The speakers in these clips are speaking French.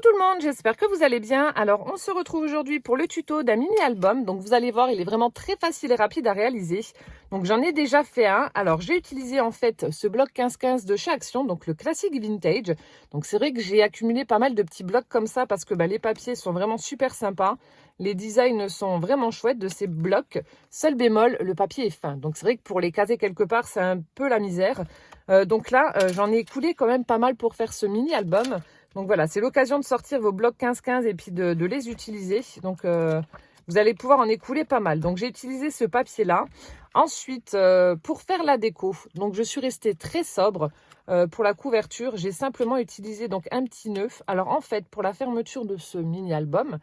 tout le monde, j'espère que vous allez bien. Alors on se retrouve aujourd'hui pour le tuto d'un mini album. Donc vous allez voir, il est vraiment très facile et rapide à réaliser. Donc j'en ai déjà fait un. Alors j'ai utilisé en fait ce bloc 15-15 de chez Action, donc le classique vintage. Donc c'est vrai que j'ai accumulé pas mal de petits blocs comme ça parce que les papiers sont vraiment super sympas. Les designs sont vraiment chouettes de ces blocs. Seul bémol, le papier est fin. Donc c'est vrai que pour les caser quelque part, c'est un peu la misère. Donc là, j'en ai coulé quand même pas mal pour faire ce mini album. Donc voilà, c'est l'occasion de sortir vos blocs 15-15 et puis de les utiliser. Donc vous allez pouvoir en écouler pas mal. Donc j'ai utilisé ce papier-là. Ensuite, pour faire la déco, donc je suis restée très sobre. Pour la couverture, j'ai simplement utilisé donc un petit nœud. Alors en fait, pour la fermeture de ce mini-album,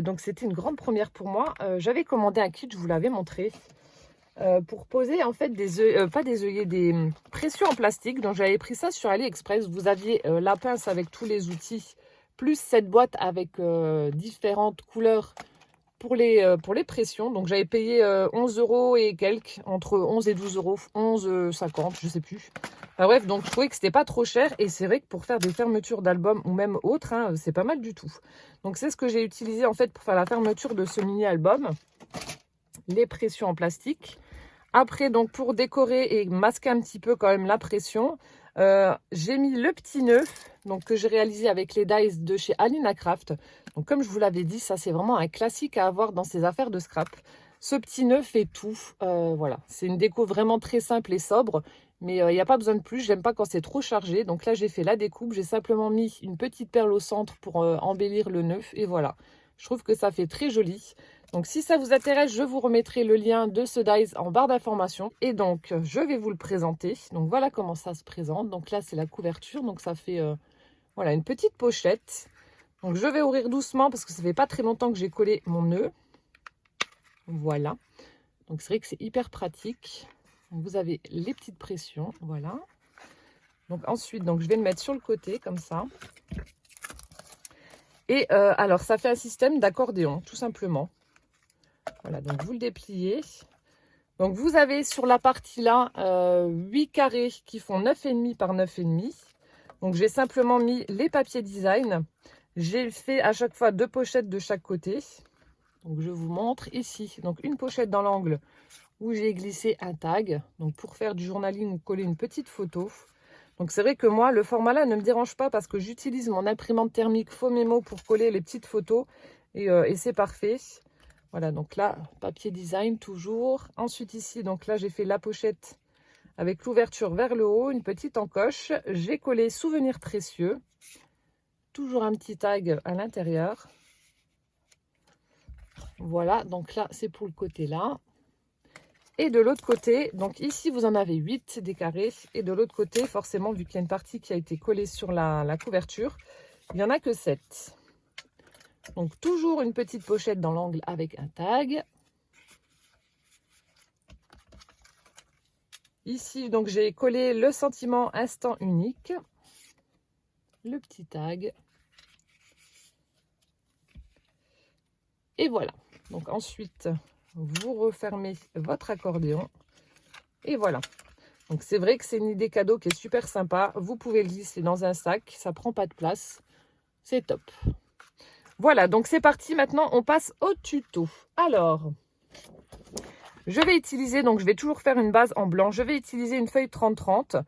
donc c'était une grande première pour moi. J'avais commandé un kit, je vous l'avais montré. Pour poser en fait pas des œillets, des pressions en plastique. Donc j'avais pris ça sur AliExpress. Vous aviez la pince avec tous les outils, plus cette boîte avec différentes couleurs pour les pressions. Donc j'avais payé 11 € et quelques, entre 11 et 12 €, 11,50 je sais plus. Enfin, bref, donc je trouvais que c'était pas trop cher. Et c'est vrai que pour faire des fermetures d'albums ou même autres, hein, c'est pas mal du tout. Donc c'est ce que j'ai utilisé en fait pour faire la fermeture de ce mini album. Les pressions en plastique. Après, donc pour décorer et masquer un petit peu quand même la pression, j'ai mis le petit nœud donc, que j'ai réalisé avec les dies de chez Alina Craft. Donc comme je vous l'avais dit, ça c'est vraiment un classique à avoir dans ces affaires de scrap. Ce petit nœud fait tout. Voilà, c'est une déco vraiment très simple et sobre. Mais il n'y a pas besoin de plus, j'aime pas quand c'est trop chargé. Donc là, j'ai fait la découpe, j'ai simplement mis une petite perle au centre pour embellir le nœud. Et voilà, je trouve que ça fait très joli. Donc si ça vous intéresse, je vous remettrai le lien de ce dies en barre d'information. Et donc, je vais vous le présenter. Donc voilà comment ça se présente. Donc là, c'est la couverture. Donc ça fait voilà, une petite pochette. Donc je vais ouvrir doucement parce que ça fait pas très longtemps que j'ai collé mon nœud. Voilà. Donc c'est vrai que c'est hyper pratique. Donc, vous avez les petites pressions. Voilà. Donc ensuite, donc, je vais le mettre sur le côté comme ça. Et alors, ça fait un système d'accordéon, tout simplement. Voilà, donc vous le dépliez. Donc vous avez sur la partie là 8 carrés qui font 9,5 par 9,5. Donc j'ai simplement mis les papiers design. J'ai fait à chaque fois 2 pochettes de chaque côté. Donc je vous montre ici. Donc une pochette dans l'angle où j'ai glissé un tag. Donc pour faire du journaling ou coller une petite photo. Donc c'est vrai que moi le format là ne me dérange pas parce que j'utilise mon imprimante thermique Faux-Mémo pour coller les petites photos. Et c'est parfait. Voilà, donc là, papier design toujours. Ensuite ici, donc là, j'ai fait la pochette avec l'ouverture vers le haut, une petite encoche. J'ai collé souvenir précieux. Toujours un petit tag à l'intérieur. Voilà, donc là, c'est pour le côté là. Et de l'autre côté, donc ici, vous en avez 8 des carrés. Et de l'autre côté, forcément, vu qu'il y a une partie qui a été collée sur la couverture, il n'y en a que 7. Donc toujours une petite pochette dans l'angle avec un tag. Ici, donc j'ai collé le sentiment instant unique, le petit tag. Et voilà. Donc ensuite, vous refermez votre accordéon. Et voilà. Donc c'est vrai que c'est une idée cadeau qui est super sympa. Vous pouvez le glisser dans un sac, ça prend pas de place. C'est top. Voilà, donc c'est parti. Maintenant, on passe au tuto. Alors, je vais utiliser, donc je vais toujours faire une base en blanc. Je vais utiliser une feuille 30-30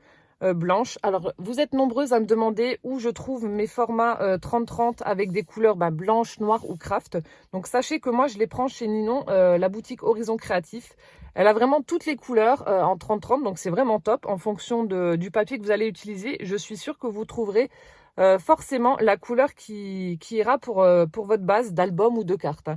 blanche. Alors, vous êtes nombreuses à me demander où je trouve mes formats 30-30 avec des couleurs blanches, noires ou craft. Donc, sachez que moi, je les prends chez Ninon, la boutique Horizon Créatif. Elle a vraiment toutes les couleurs en 30-30, donc c'est vraiment top. En fonction du papier que vous allez utiliser, je suis sûre que vous trouverez forcément la couleur qui ira pour votre base d'album ou de carte.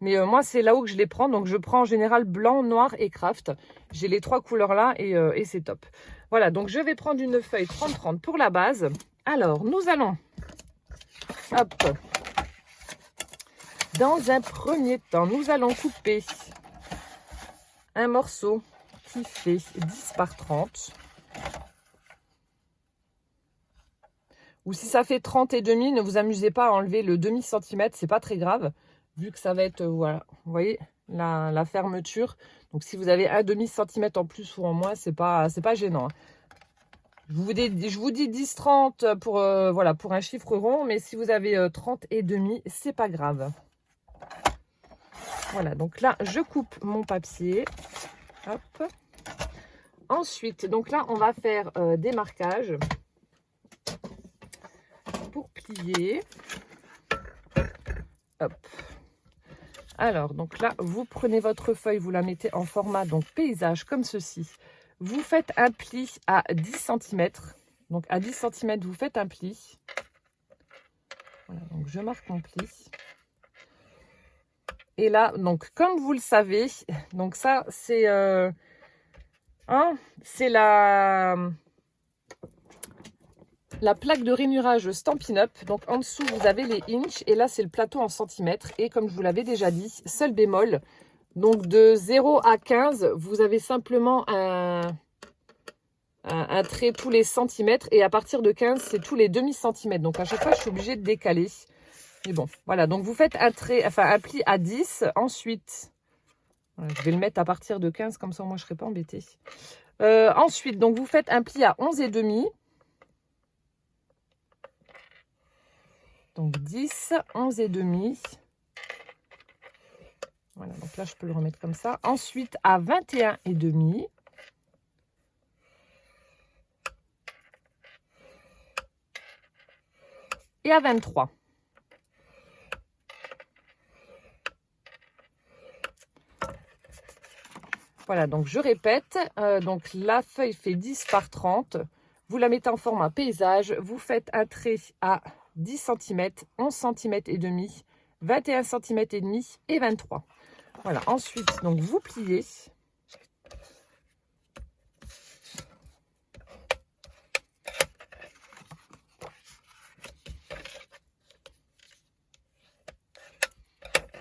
Mais moi, c'est là où que je les prends. Donc, je prends en général blanc, noir et craft. J'ai les 3 couleurs là et c'est top. Voilà, donc je vais prendre une feuille 30-30 pour la base. Alors, nous allons, hop, dans un premier temps, nous allons couper un morceau qui fait 10 par 30. Ou si ça fait 30 et demi, ne vous amusez pas à enlever le demi-centimètre, c'est pas très grave. Vu que ça va être, voilà, vous voyez, la fermeture. Donc si vous avez un demi-centimètre en plus ou en moins, c'est pas gênant. Je vous dis 10-30 pour, voilà, pour un chiffre rond, mais si vous avez 30 et demi, c'est pas grave. Voilà, donc là, je coupe mon papier. Hop. Ensuite, donc là, on va faire des marquages pour plier. Hop. Alors, donc là, vous prenez votre feuille, vous la mettez en format donc paysage comme ceci. Vous faites un pli à 10 cm. Donc, à 10 cm, vous faites un pli. Voilà, donc je marque mon pli. Et là, donc, comme vous le savez, donc ça, c'est la plaque de rainurage Stampin' Up. Donc, en dessous, vous avez les inches. Et là, c'est le plateau en centimètres. Et comme je vous l'avais déjà dit, seul bémol. Donc, de 0 à 15, vous avez simplement un trait tous les centimètres. Et à partir de 15, c'est tous les demi-centimètres. Donc, à chaque fois, je suis obligée de décaler. Mais bon, voilà. Donc, vous faites un pli à 10. Ensuite, voilà, je vais le mettre à partir de 15. Comme ça, moi, je ne serai pas embêtée. Ensuite, donc, vous faites un pli à 11 et demi. Donc, 10, 11 et demi. Voilà, donc là, je peux le remettre comme ça. Ensuite, à 21 et demi. Et à 23. Voilà, donc je répète. Donc la feuille fait 10 par 30. Vous la mettez en format paysage. Vous faites un trait à 10 cm, 11 cm et demi, 21 cm et demi et 23. Voilà, ensuite, donc vous pliez.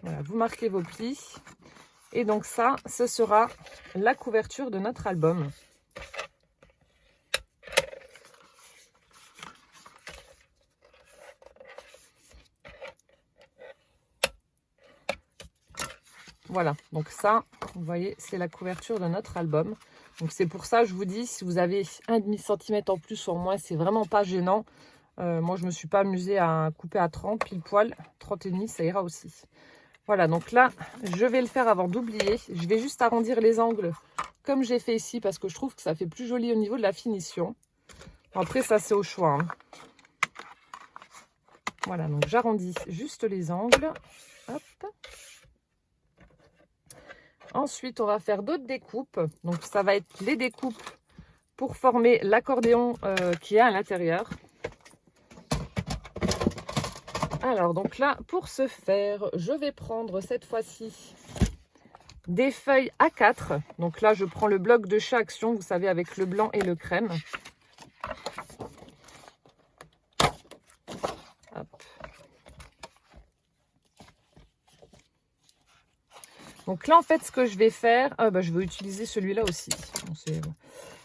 Voilà, vous marquez vos plis. Et donc ça, ce sera la couverture de notre album. Voilà, donc ça, vous voyez, c'est la couverture de notre album. Donc c'est pour ça, je vous dis, si vous avez 1,5 cm en plus ou en moins, c'est vraiment pas gênant. Moi, je me suis pas amusée à couper à 30, pile poil. 30 et demi, ça ira aussi. Voilà, donc là, je vais le faire avant d'oublier. Je vais juste arrondir les angles comme j'ai fait ici parce que je trouve que ça fait plus joli au niveau de la finition. Après, ça, c'est au choix. Hein. Voilà, donc j'arrondis juste les angles. Hop. Ensuite, on va faire d'autres découpes. Donc, ça va être les découpes pour former l'accordéon qui est à l'intérieur. Alors, donc là, pour ce faire, je vais prendre cette fois-ci des feuilles A4. Donc là, je prends le bloc de chez Action, vous savez, avec le blanc et le crème. Hop. Donc là, en fait, ce que je vais faire, je vais utiliser celui-là aussi. Bon,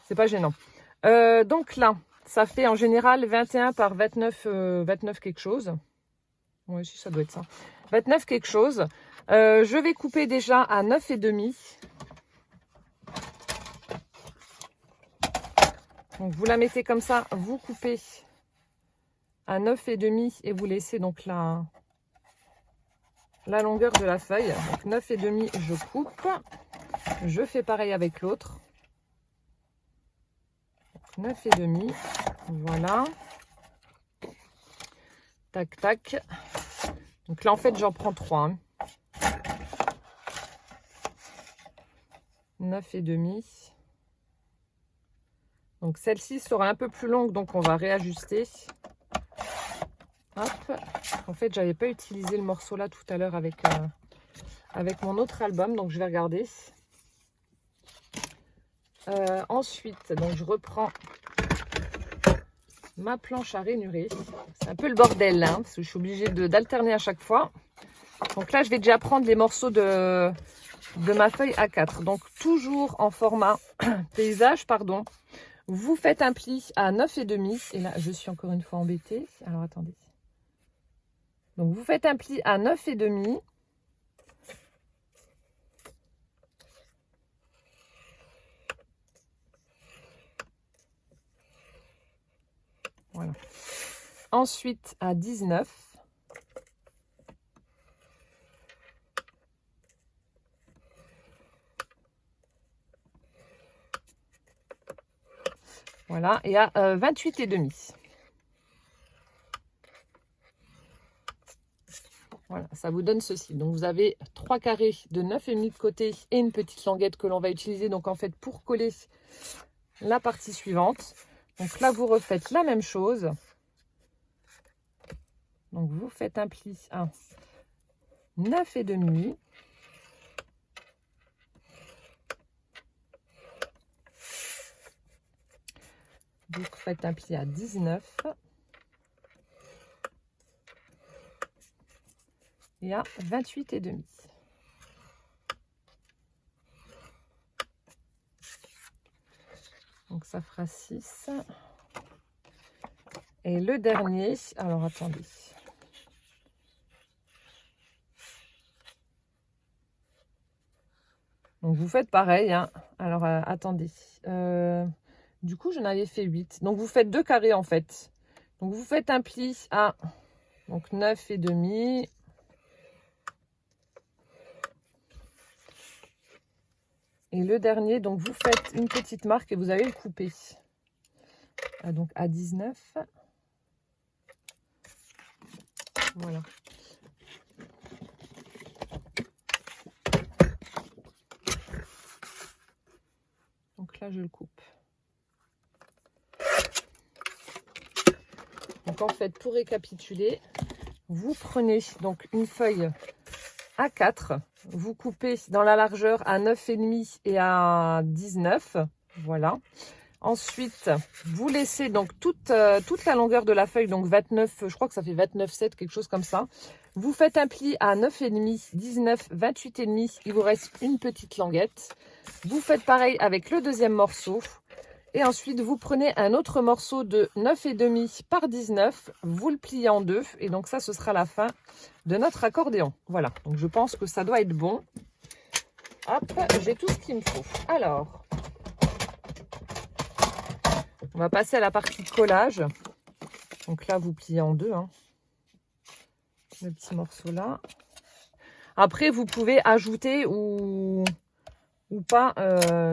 c'est pas gênant. Donc là, ça fait en général 21 par 29, 29 quelque chose. Oui, si, ça doit être ça. 29 quelque chose. Je vais couper déjà à 9 et demi. Donc vous la mettez comme ça, vous coupez à 9 et demi et vous laissez donc la longueur de la feuille. Donc 9 et demi, je coupe. Je fais pareil avec l'autre. 9 et demi. Voilà. Tac, tac. Donc là, en fait, j'en prends 3. 9 et demi. Donc celle-ci sera un peu plus longue, donc on va réajuster. Hop. En fait, j'avais pas utilisé le morceau là tout à l'heure avec mon autre album, donc je vais regarder. Ensuite, donc je reprends ma planche à rainurer. C'est un peu le bordel là, parce que je suis obligée d'alterner à chaque fois. Donc là, je vais déjà prendre les morceaux de ma feuille A4. Donc toujours en format paysage, pardon. Vous faites un pli à 9 et demi. Et là, je suis encore une fois embêtée. Alors attendez. Donc vous faites un pli à 9 et demi. Ensuite, à 19. Voilà, et à 28,5. Voilà, ça vous donne ceci. Donc, vous avez 3 carrés de 9,5 de côté et une petite languette que l'on va utiliser donc en fait pour coller la partie suivante. Donc là, vous refaites la même chose. Donc, vous faites un pli à 9,5. Vous faites un pli à 19. Et à 28,5. Donc ça fera 6. Et le dernier, alors attendez. Donc vous faites pareil, hein. Alors attendez. Du coup, j'en avais fait 8. Donc vous faites 2 carrés en fait. Donc vous faites un pli à donc 9,5. Et le dernier, donc vous faites une petite marque et vous allez le couper. Donc à 19. Voilà. Donc là, je le coupe. Donc en fait, pour récapituler, vous prenez donc une feuille A4, vous coupez dans la largeur à 9,5 et à 19, voilà. Ensuite, vous laissez donc toute la longueur de la feuille, donc 29, je crois que ça fait 29,7, quelque chose comme ça. Vous faites un pli à 9,5, 19, 28,5, il vous reste une petite languette. Vous faites pareil avec le deuxième morceau. Et ensuite, vous prenez un autre morceau de 9,5 par 19, vous le pliez en deux. Et donc ça, ce sera la fin de notre accordéon. Voilà, donc je pense que ça doit être bon. Hop, j'ai tout ce qu'il me faut. Alors, on va passer à la partie collage. Donc là, vous pliez en deux, hein, le petit morceau là. Après, vous pouvez ajouter ou pas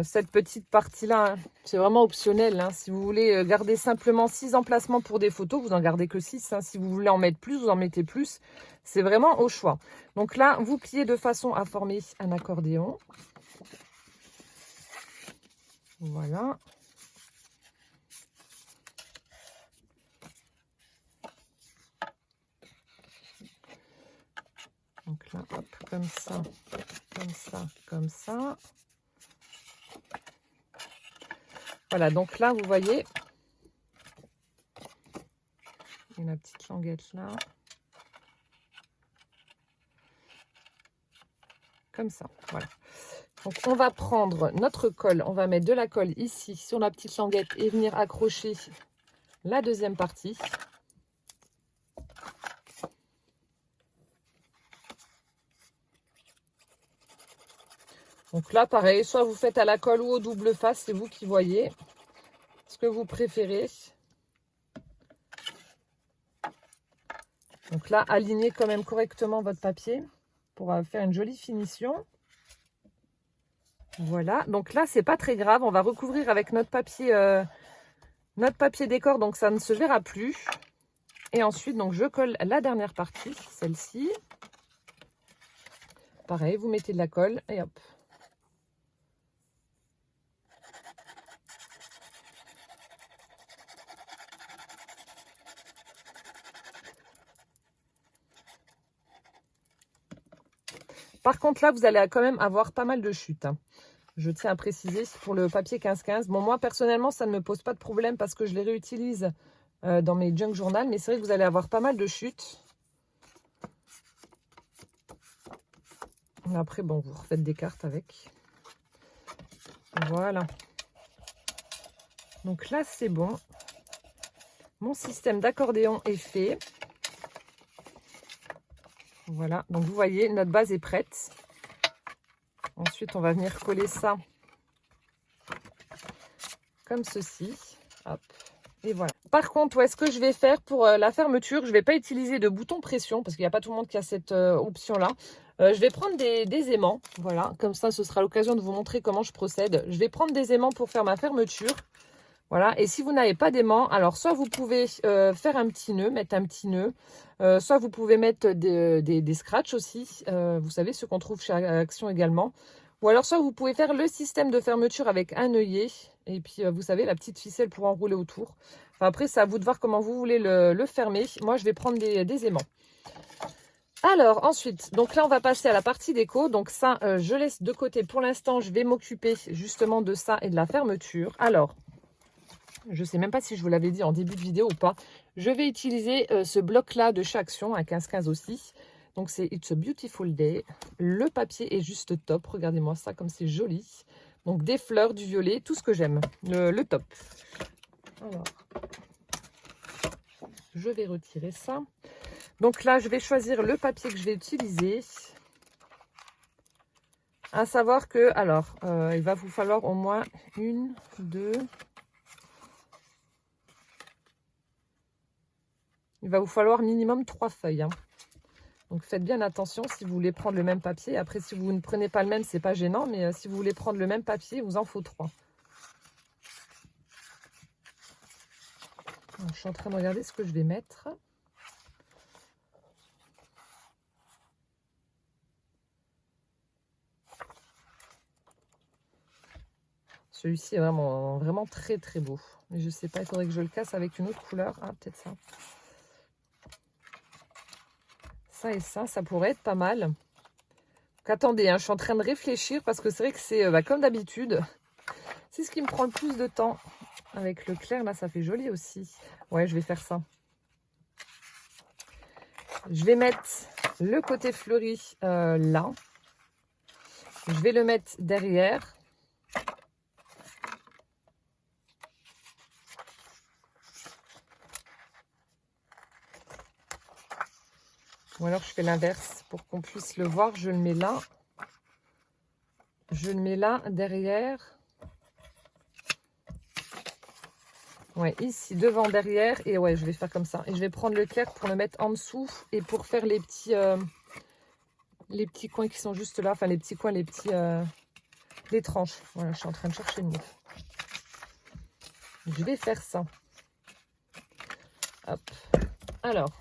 cette petite partie là, hein. C'est vraiment optionnel, hein. Si vous voulez garder simplement 6 emplacements pour des photos, vous en gardez que 6, hein. Si vous voulez en mettre plus, vous en mettez plus, c'est vraiment au choix. Donc là, vous pliez de façon à former un accordéon. Voilà. Donc là, hop, comme ça, comme ça, comme ça. Voilà, donc là, vous voyez, il y a la petite languette là. Comme ça, voilà. Donc, on va prendre notre colle, on va mettre de la colle ici sur la petite languette et venir accrocher la deuxième partie. Donc là, pareil, soit vous faites à la colle ou au double face, c'est vous qui voyez ce que vous préférez. Donc là, alignez quand même correctement votre papier pour faire une jolie finition. Voilà, donc là, c'est pas très grave. On va recouvrir avec notre papier décor, donc ça ne se verra plus. Et ensuite, donc je colle la dernière partie, celle-ci. Pareil, vous mettez de la colle et hop. Par contre, là, vous allez quand même avoir pas mal de chutes, hein. Je tiens à préciser pour le papier 15-15. Bon, moi, personnellement, ça ne me pose pas de problème parce que je les réutilise dans mes junk journal. Mais c'est vrai que vous allez avoir pas mal de chutes. Après, bon, vous refaites des cartes avec. Voilà. Donc là, c'est bon. Mon système d'accordéon est fait. Voilà, donc vous voyez, notre base est prête. Ensuite, on va venir coller ça comme ceci. Hop. Et voilà. Par contre, ouais, ce que je vais faire pour la fermeture, je ne vais pas utiliser de bouton pression parce qu'il n'y a pas tout le monde qui a cette option-là. Je vais prendre des aimants. Voilà, comme ça, ce sera l'occasion de vous montrer comment je procède. Je vais prendre des aimants pour faire ma fermeture. Voilà, et si vous n'avez pas d'aimant, alors soit vous pouvez faire un petit nœud, mettre un petit nœud, soit vous pouvez mettre des scratchs aussi, vous savez, ce qu'on trouve chez Action également. Ou alors soit vous pouvez faire le système de fermeture avec un œillet, et puis vous savez, la petite ficelle pour enrouler autour. Enfin, après, c'est à vous de voir comment vous voulez le fermer. Moi, je vais prendre des aimants. Alors, ensuite, donc là, on va passer à la partie déco. Donc ça, je laisse de côté pour l'instant. Je vais m'occuper justement de ça et de la fermeture. Alors, je ne sais même pas si je vous l'avais dit en début de vidéo ou pas. Je vais utiliser ce bloc-là de chez Action, un 15-15 aussi. Donc, c'est It's a Beautiful Day. Le papier est juste top. Regardez-moi ça, comme c'est joli. Donc, des fleurs, du violet, tout ce que j'aime. Le top. Alors, je vais retirer ça. Donc là, je vais choisir le papier que je vais utiliser. À savoir que, alors, il va vous falloir au moins 1, 2... Il va vous falloir minimum 3 feuilles. Hein. Donc faites bien attention si vous voulez prendre le même papier. Après, si vous ne prenez pas le même, c'est pas gênant. Mais si vous voulez prendre le même papier, il vous en faut 3. Donc, je suis en train de regarder ce que je vais mettre. Celui-ci est vraiment très très beau. Mais je sais pas, il faudrait que je le casse avec une autre couleur. Ah, peut-être ça. Ça et ça pourrait être pas mal. Donc, attendez, hein, je suis en train de réfléchir parce que c'est vrai que c'est comme d'habitude. C'est ce qui me prend le plus de temps. Avec le clair, là, ça fait joli aussi. Ouais, je vais faire ça. Je vais mettre le côté fleuri là. Je vais le mettre derrière. Ou alors je fais l'inverse pour qu'on puisse le voir. Je le mets là. Je le mets là, derrière. Ouais, ici, devant, derrière. Et ouais, je vais faire comme ça. Et je vais prendre le clair pour le mettre en dessous. Et pour faire les petits coins qui sont juste là. Enfin, les petits coins, les tranches. Voilà, je suis en train de chercher le mot. Je vais faire ça. Hop. Alors.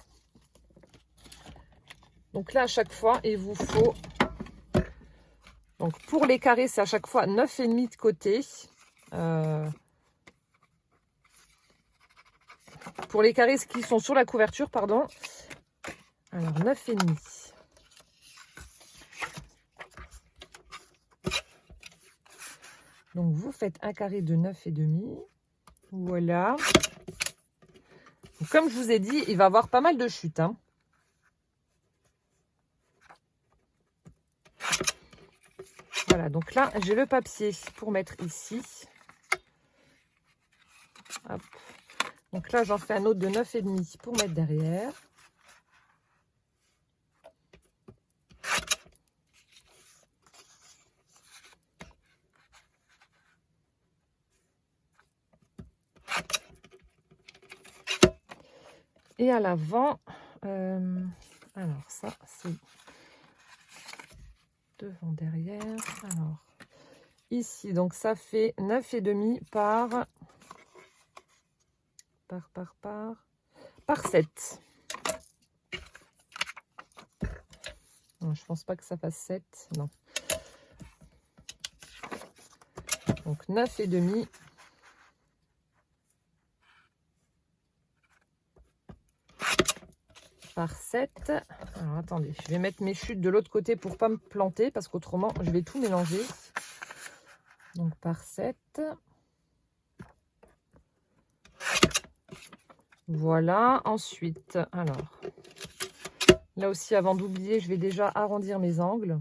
Donc là, à chaque fois, il vous faut... Donc pour les carrés, c'est à chaque fois 9,5 de côté. Pour les carrés qui sont sur la couverture, pardon. Alors 9,5. Donc vous faites un carré de 9,5. Voilà. Donc, comme je vous ai dit, il va y avoir pas mal de chutes. Hein. Voilà, donc là, j'ai le papier pour mettre ici. Hop. Donc là, j'en fais un autre de 9,5 pour mettre derrière. Et à l'avant, alors ça, c'est devant, derrière. Alors, ici, donc ça fait 9,5 par 7. Non, je pense pas que ça fasse 7, non. Donc 9,5. Par 7. Alors attendez, je vais mettre mes chutes de l'autre côté pour pas me planter parce qu'autrement je vais tout mélanger. Donc par 7. Voilà, ensuite, alors, là aussi avant d'oublier, je vais déjà arrondir mes angles.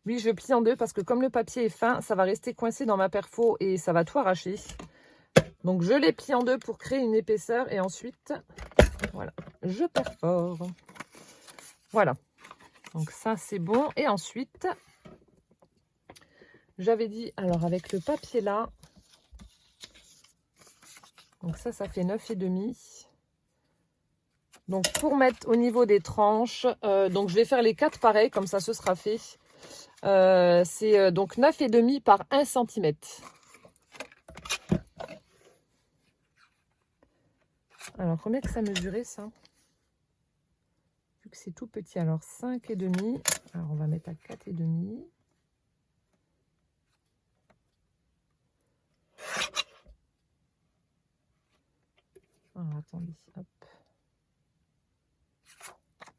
Oui, je plie en deux parce que comme le papier est fin, ça va rester coincé dans ma perfo et ça va tout arracher. Donc je les plie en deux pour créer une épaisseur et ensuite, voilà, je perfore. Voilà, donc ça c'est bon. Et ensuite, j'avais dit, alors avec le papier là, Donc ça fait 9,5. Donc pour mettre au niveau des tranches, donc je vais faire les 4 pareils, comme ça ce sera fait. C'est donc 9,5 par 1 cm. Alors combien que ça mesurait ça? Vu que c'est tout petit, alors 5,5. Alors on va mettre à 4,5. Alors attendez, hop.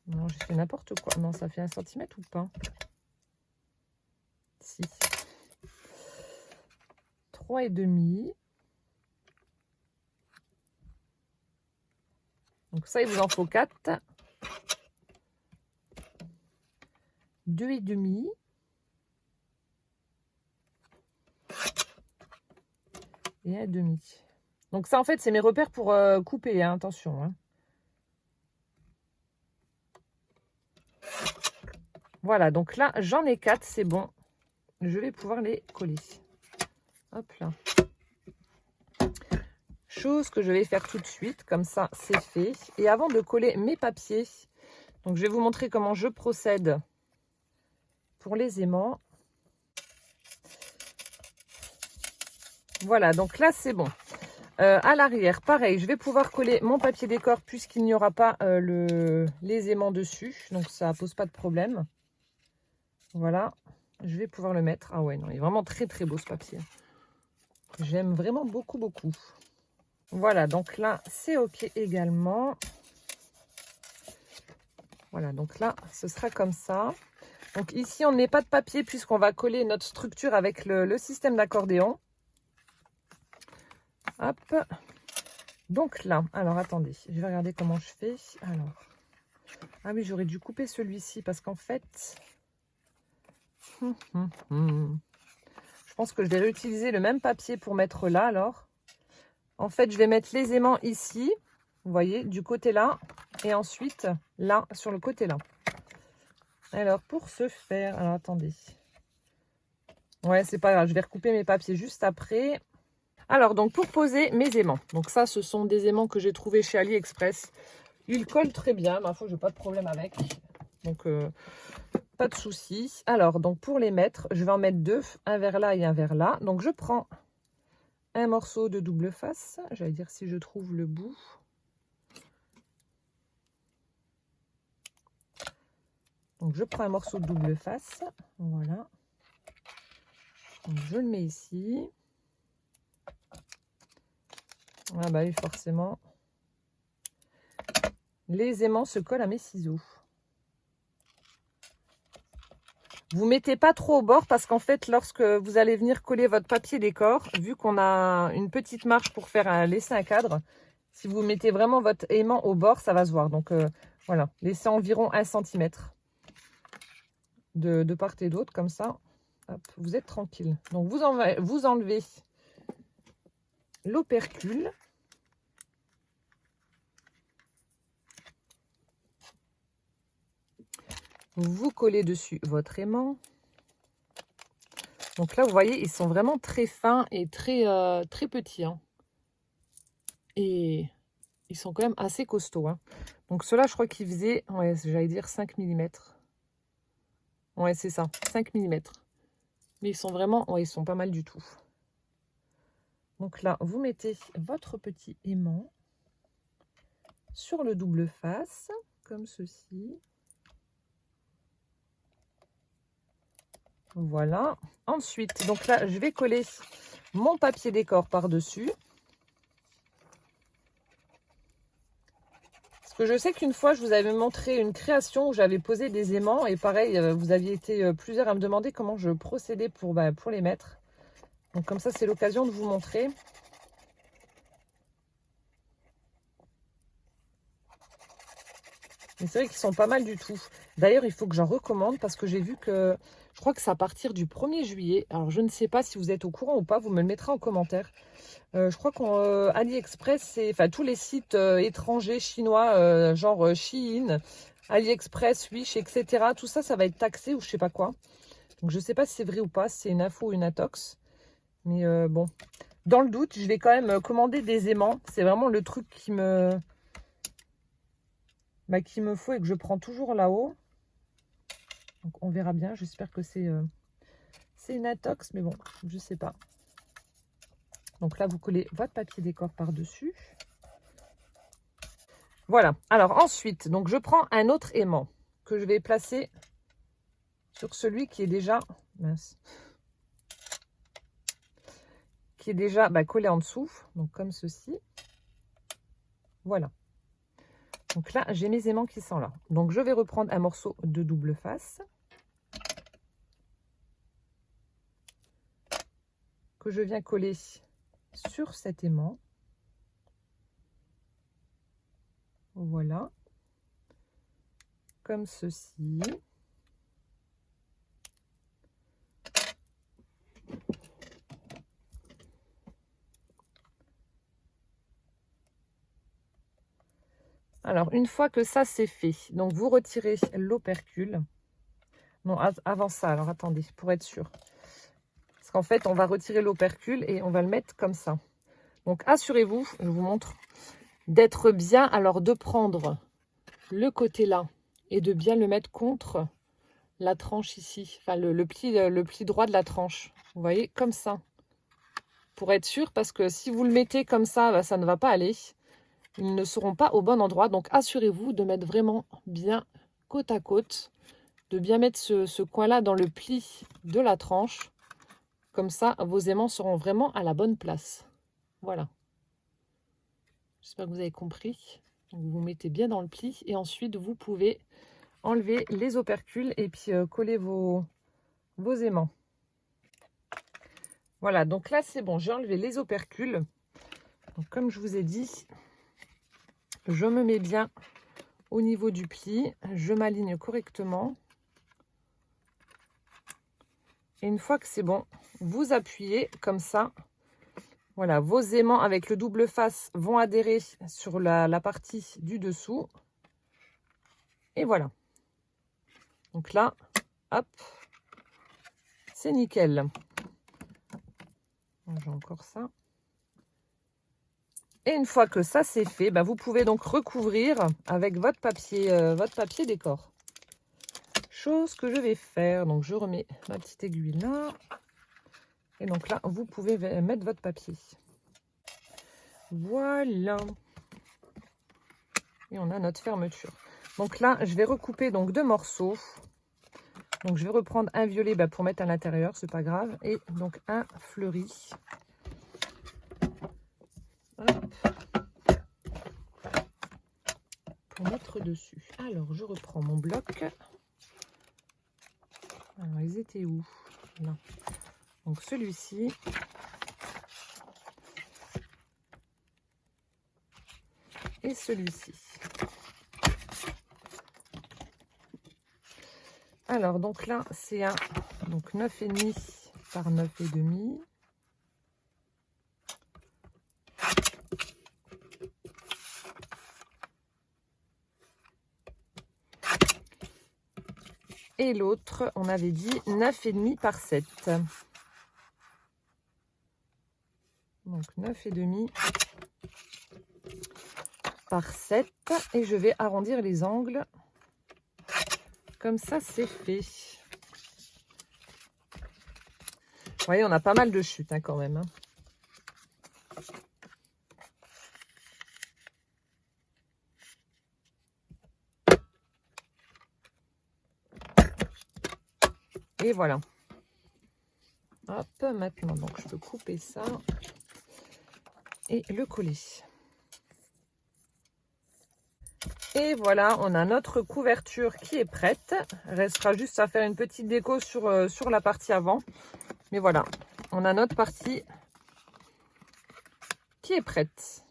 Non, j'ai fait n'importe quoi. Non, ça fait 1 cm ou pas? Si. 3,5. Donc ça, il vous en faut 4. 2,5. Et 1,5. Donc ça, en fait, c'est mes repères pour couper, hein, attention. Hein. Voilà, donc là, j'en ai 4, c'est bon. Je vais pouvoir les coller. Hop là. Chose que je vais faire tout de suite, comme ça, c'est fait. Et avant de coller mes papiers, donc je vais vous montrer comment je procède pour les aimants. Voilà, donc là, c'est bon. À l'arrière, pareil, je vais pouvoir coller mon papier décor puisqu'il n'y aura pas les aimants dessus. Donc, ça ne pose pas de problème. Voilà, je vais pouvoir le mettre. Ah ouais, non, il est vraiment très, très beau ce papier. J'aime vraiment beaucoup, beaucoup. Voilà, donc là, c'est OK également. Voilà, donc là, ce sera comme ça. Donc ici, on n'est pas de papier puisqu'on va coller notre structure avec le système d'accordéon. Hop. Donc là, alors attendez, je vais regarder comment je fais. Alors, ah oui, j'aurais dû couper celui-ci parce qu'en fait, je pense que je vais réutiliser le même papier pour mettre là alors. En fait, je vais mettre les aimants ici, vous voyez, du côté là, et ensuite là, sur le côté là. Alors, pour ce faire, alors attendez. Ouais, c'est pas grave, je vais recouper mes papiers juste après. Alors, donc, pour poser mes aimants. Donc, ça, ce sont des aimants que j'ai trouvés chez AliExpress. Ils collent très bien. Ma foi, je n'ai pas de problème avec. Donc, pas de souci. Alors, donc, pour les mettre, je vais en mettre 2. Un vers là et un vers là. Donc, je prends un morceau de double face. J'allais dire si je trouve le bout. Donc, je prends un morceau de double face. Voilà. Donc, je le mets ici. Ah bah oui, forcément. Les aimants se collent à mes ciseaux. Vous ne mettez pas trop au bord parce qu'en fait, lorsque vous allez venir coller votre papier décor, vu qu'on a une petite marge pour faire laisser un cadre, si vous mettez vraiment votre aimant au bord, ça va se voir. Donc voilà, laissez environ 1 cm de part et d'autre, comme ça. Hop, vous êtes tranquille. Donc vous enlevez l'opercule. Vous collez dessus votre aimant. Donc là, vous voyez, ils sont vraiment très fins et très, très petits. Hein. Et ils sont quand même assez costauds. Hein. Donc ceux-là, je crois qu'ils faisaient, ouais, j'allais dire 5 mm. Ouais, c'est ça, 5 mm. Mais ils sont vraiment, ouais, ils sont pas mal du tout. Donc là, vous mettez votre petit aimant sur le double face, comme ceci. Voilà. Ensuite, donc là, je vais coller mon papier décor par-dessus. Parce que je sais qu'une fois, je vous avais montré une création où j'avais posé des aimants. Et pareil, vous aviez été plusieurs à me demander comment je procédais pour les mettre. Donc comme ça, c'est l'occasion de vous montrer. Mais c'est vrai qu'ils sont pas mal du tout. D'ailleurs, il faut que j'en recommande parce que j'ai vu que... Je crois que c'est à partir du 1er juillet. Alors, je ne sais pas si vous êtes au courant ou pas. Vous me le mettrez en commentaire. Je crois qu'AliExpress, enfin tous les sites étrangers, chinois, genre Shein, AliExpress, Wish, etc. Tout ça, ça va être taxé ou je sais pas quoi. Donc, je ne sais pas si c'est vrai ou pas. Si c'est une info ou une intox. Mais bon, dans le doute, je vais quand même commander des aimants. C'est vraiment le truc qu'il me faut et que je prends toujours là-haut. Donc on verra bien. J'espère que c'est une intox, mais bon, je sais pas. Donc là, vous collez votre papier décor par-dessus. Voilà. Alors ensuite, donc je prends un autre aimant que je vais placer sur celui qui est déjà, mince, qui est déjà collé en dessous, donc comme ceci. Voilà. Donc là, j'ai mes aimants qui sont là. Donc je vais reprendre un morceau de double face que je viens coller sur cet aimant. Voilà. Comme ceci. Alors, une fois que ça c'est fait, donc vous retirez l'opercule. Non, avant ça, alors attendez, pour être sûr. Parce qu'en fait, on va retirer l'opercule et on va le mettre comme ça. Donc, assurez-vous, je vous montre, d'être bien, alors de prendre le côté là et de bien le mettre contre la tranche ici. Enfin, le pli droit de la tranche. Vous voyez, comme ça. Pour être sûr, parce que si vous le mettez comme ça, ça ne va pas aller. Ils ne seront pas au bon endroit. Donc, assurez-vous de mettre vraiment bien côte à côte. De bien mettre ce coin-là dans le pli de la tranche. Comme ça, vos aimants seront vraiment à la bonne place. Voilà. J'espère que vous avez compris. Donc, vous mettez bien dans le pli. Et ensuite, vous pouvez enlever les opercules et puis coller vos aimants. Voilà, donc là, c'est bon. J'ai enlevé les opercules. Donc, comme je vous ai dit, je me mets bien au niveau du pli. Je m'aligne correctement. Et une fois que c'est bon, vous appuyez comme ça. Voilà, vos aimants avec le double face vont adhérer sur la partie du dessous. Et voilà. Donc là, hop, c'est nickel. J'ai encore ça. Et une fois que ça c'est fait, vous pouvez donc recouvrir avec votre papier décor. Chose que je vais faire. Donc je remets ma petite aiguille là. Et donc là, vous pouvez mettre votre papier. Voilà. Et on a notre fermeture. Donc là, je vais recouper donc 2 morceaux. Donc je vais reprendre un violet pour mettre à l'intérieur, c'est pas grave. Et donc un fleuri. Hop. Pour mettre dessus. Alors je reprends mon bloc. Alors ils étaient où? Là. Donc celui-ci. Et celui-ci. Alors donc là c'est un 9,5 par 9,5. Et l'autre, on avait dit 9,5 par 7. Donc 9,5 par 7. Et je vais arrondir les angles. Comme ça, c'est fait. Vous voyez, on a pas mal de chutes quand même. Et voilà. Hop, maintenant, donc je peux couper ça et le coller. Et voilà, on a notre couverture qui est prête. Il restera juste à faire une petite déco sur la partie avant. Mais voilà, on a notre partie qui est prête.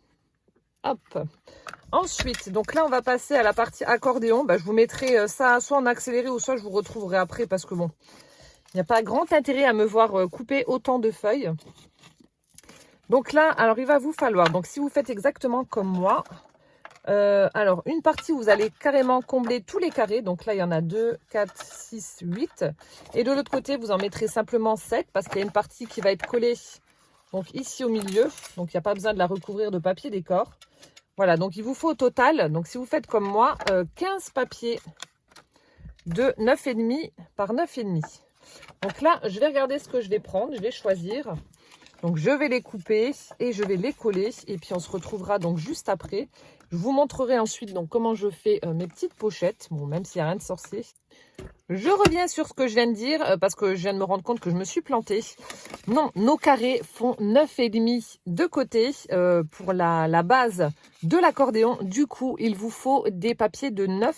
Hop. Ensuite, donc là, on va passer à la partie accordéon. Je vous mettrai ça soit en accéléré ou soit je vous retrouverai après parce que bon, il n'y a pas grand intérêt à me voir couper autant de feuilles. Donc là, alors il va vous falloir, donc si vous faites exactement comme moi, alors une partie, vous allez carrément combler tous les carrés. Donc là, il y en a 2, 4, 6, 8. Et de l'autre côté, vous en mettrez simplement 7 parce qu'il y a une partie qui va être collée Donc ici au milieu, donc il n'y a pas besoin de la recouvrir de papier décor. Voilà, donc il vous faut au total, donc si vous faites comme moi, 15 papiers de 9,5 par 9,5. Donc là, je vais regarder ce que je vais prendre, je vais choisir. Donc je vais les couper et je vais les coller et puis on se retrouvera donc juste après. Je vous montrerai ensuite donc comment je fais mes petites pochettes, bon même s'il n'y a rien de sorcier. Je reviens sur ce que je viens de dire parce que je viens de me rendre compte que je me suis plantée. Non, nos carrés font 9,5 de côté pour la base de l'accordéon. Du coup, il vous faut des papiers de 9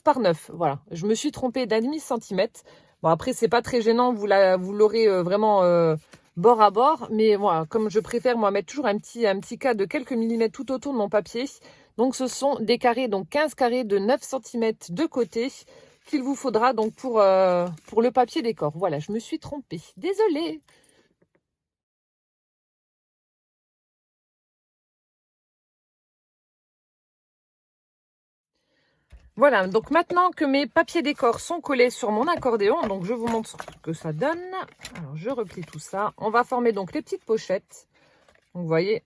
par 9. Voilà, je me suis trompée d'1,5 centimètre. Bon après, c'est pas très gênant, vous l'aurez vraiment bord à bord. Mais voilà, comme je préfère moi mettre toujours un petit cas de quelques millimètres tout autour de mon papier. Donc ce sont des carrés, donc 15 carrés de 9 cm de côté qu'il vous faudra donc pour le papier décor. Voilà, je me suis trompée. Désolée. Voilà, donc maintenant que mes papiers décor sont collés sur mon accordéon, donc je vous montre ce que ça donne. Alors je replie tout ça. On va former donc les petites pochettes. Donc vous voyez,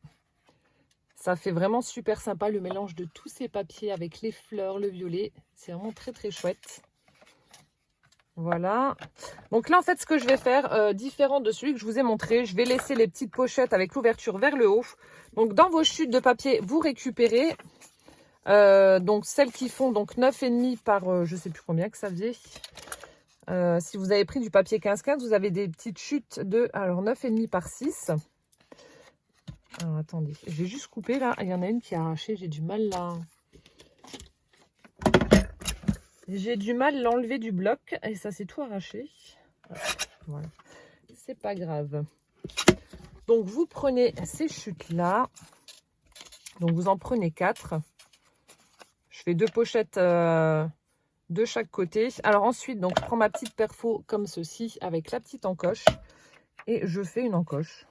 ça fait vraiment super sympa le mélange de tous ces papiers avec les fleurs, le violet. C'est vraiment très très chouette. Voilà. Donc là, en fait, ce que je vais faire, différent de celui que je vous ai montré, je vais laisser les petites pochettes avec l'ouverture vers le haut. Donc, dans vos chutes de papier, vous récupérez donc celles qui font donc 9,5 par, je sais plus combien que ça faisait. Si vous avez pris du papier 15-15, vous avez des petites chutes de, alors 9,5 par 6. Alors, attendez, j'ai juste coupé là. Il y en a une qui a arraché, j'ai du mal là. J'ai du mal l'enlever du bloc et ça s'est tout arraché. Voilà, c'est pas grave. Donc vous prenez ces chutes là. Donc vous en prenez 4. Je fais 2 pochettes de chaque côté. Alors ensuite, donc je prends ma petite perfo comme ceci avec la petite encoche et je fais une encoche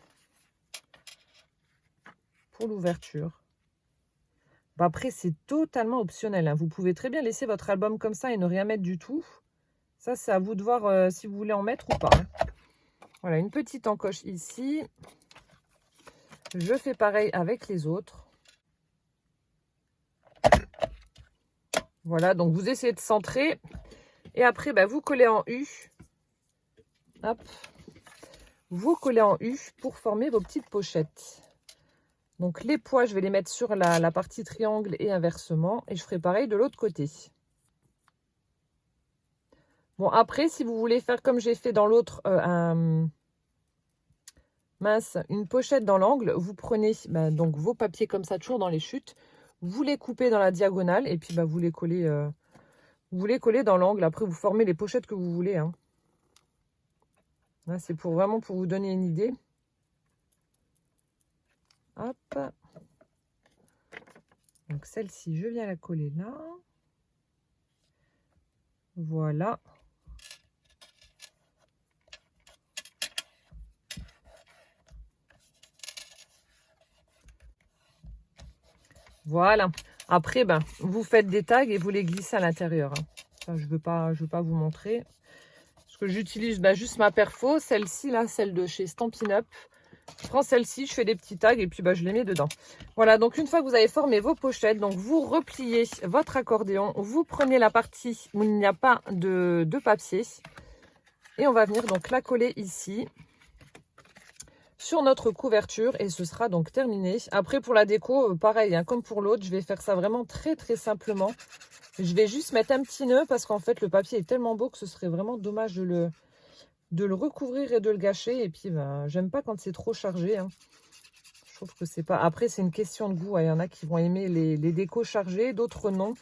pour l'ouverture. Bon, après, c'est totalement optionnel, hein. Vous pouvez très bien laisser votre album comme ça et ne rien mettre du tout. Ça, c'est à vous de voir si vous voulez en mettre ou pas, hein. Voilà, une petite encoche ici. Je fais pareil avec les autres. Voilà, donc vous essayez de centrer. Et après, bah, vous collez en U. Hop. Vous collez en U pour former vos petites pochettes. Donc les pois, je vais les mettre sur la partie triangle et inversement. Et je ferai pareil de l'autre côté. Bon, après, si vous voulez faire comme j'ai fait dans l'autre, une pochette dans l'angle, vous prenez donc vos papiers comme ça, toujours dans les chutes. Vous les coupez dans la diagonale et puis vous les collez dans l'angle. Après, vous formez les pochettes que vous voulez, hein. Là, c'est vraiment pour vous donner une idée. Hop. Donc celle-ci, je viens la coller là. Voilà. Voilà. Après, vous faites des tags et vous les glissez à l'intérieur, hein. Ça, je veux pas vous montrer. Parce que j'utilise juste ma perfo, celle-ci là, celle de chez Stampin' Up. Je prends celle-ci, je fais des petits tags et puis je les mets dedans. Voilà, donc une fois que vous avez formé vos pochettes, donc vous repliez votre accordéon, vous prenez la partie où il n'y a pas de papier et on va venir donc la coller ici sur notre couverture et ce sera donc terminé. Après pour la déco, pareil, hein, comme pour l'autre, je vais faire ça vraiment très très simplement. Je vais juste mettre un petit nœud parce qu'en fait le papier est tellement beau que ce serait vraiment dommage de le recouvrir et de le gâcher. Et puis j'aime pas quand c'est trop chargé, hein. Je trouve que c'est pas, après c'est une question de goût, hein. Il y en a qui vont aimer les décos chargés, d'autres non.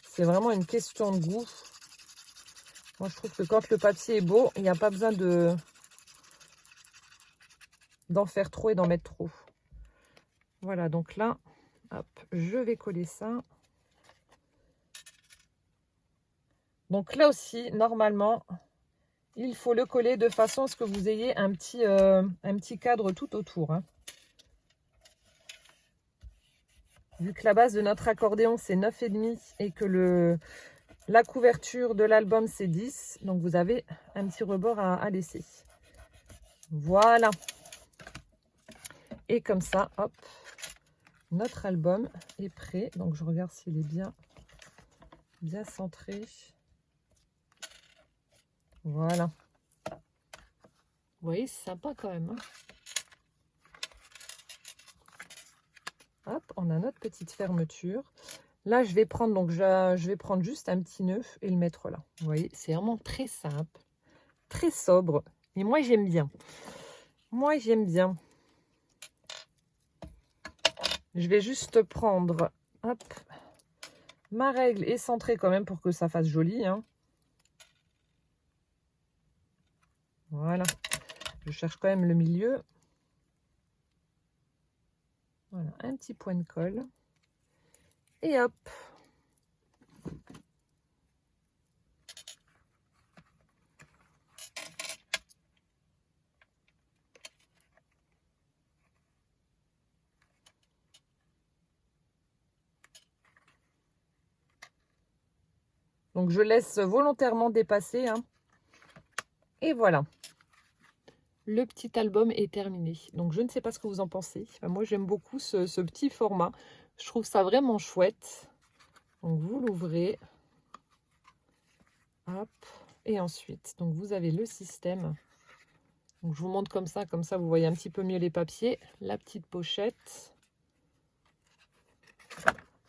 C'est vraiment une question de goût. Moi je trouve que quand le papier est beau, il n'y a pas besoin d'en faire trop et d'en mettre trop. Voilà, donc là hop, je vais coller ça. Donc là aussi normalement il faut le coller de façon à ce que vous ayez un petit cadre tout autour, hein. Vu que la base de notre accordéon c'est 9,5 et que la couverture de l'album c'est 10, donc vous avez un petit rebord à laisser. Voilà. Et comme ça, hop, notre album est prêt. Donc je regarde s'il est bien centré. Voilà. Vous voyez, c'est sympa quand même. Hein. Hop, on a notre petite fermeture. Là, je vais prendre, donc je vais prendre juste un petit nœud et le mettre là. Vous voyez, c'est vraiment très simple, très sobre. Et moi, j'aime bien. Moi, j'aime bien. Je vais juste prendre, hop, ma règle est centrée quand même pour que ça fasse joli. Hein. Voilà. Je cherche quand même le milieu. Voilà, un petit point de colle. Et hop. Donc, je laisse volontairement dépasser. Hein. Et voilà. Le petit album est terminé. Donc, je ne sais pas ce que vous en pensez. Enfin, moi, j'aime beaucoup ce petit format. Je trouve ça vraiment chouette. Donc, vous l'ouvrez. Hop. Et ensuite, donc vous avez le système. Donc, je vous montre comme ça vous voyez un petit peu mieux les papiers. La petite pochette.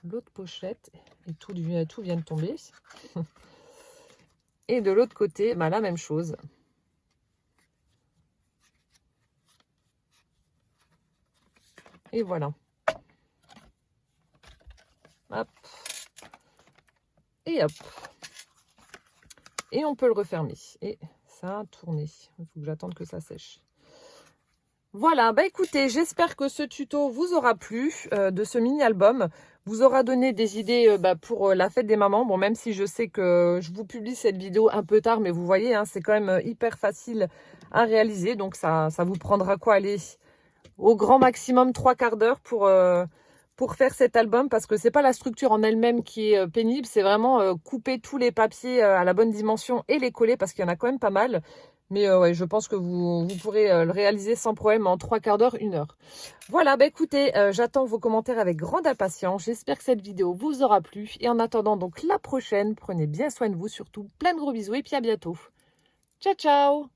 L'autre pochette. Et tout vient de tomber. Et de l'autre côté, bah, la même chose. Et voilà. Hop. Et hop. Et on peut le refermer. Et ça a tourné. Il faut que j'attende que ça sèche. Voilà, bah écoutez, j'espère que ce tuto vous aura plu, de ce mini-album. Vous aura donné des idées pour la fête des mamans. Bon, même si je sais que je vous publie cette vidéo un peu tard, mais vous voyez, hein, c'est quand même hyper facile à réaliser. Donc, ça vous prendra quoi, aller au grand maximum 3/4 d'heure pour faire cet album, parce que c'est pas la structure en elle-même qui est pénible, c'est vraiment couper tous les papiers à la bonne dimension et les coller, parce qu'il y en a quand même pas mal. Mais ouais, je pense que vous pourrez le réaliser sans problème en 3/4 d'heure, 1 heure. Voilà, bah écoutez, j'attends vos commentaires avec grande impatience. J'espère que cette vidéo vous aura plu. Et en attendant donc la prochaine, prenez bien soin de vous, surtout plein de gros bisous et puis à bientôt. Ciao, ciao!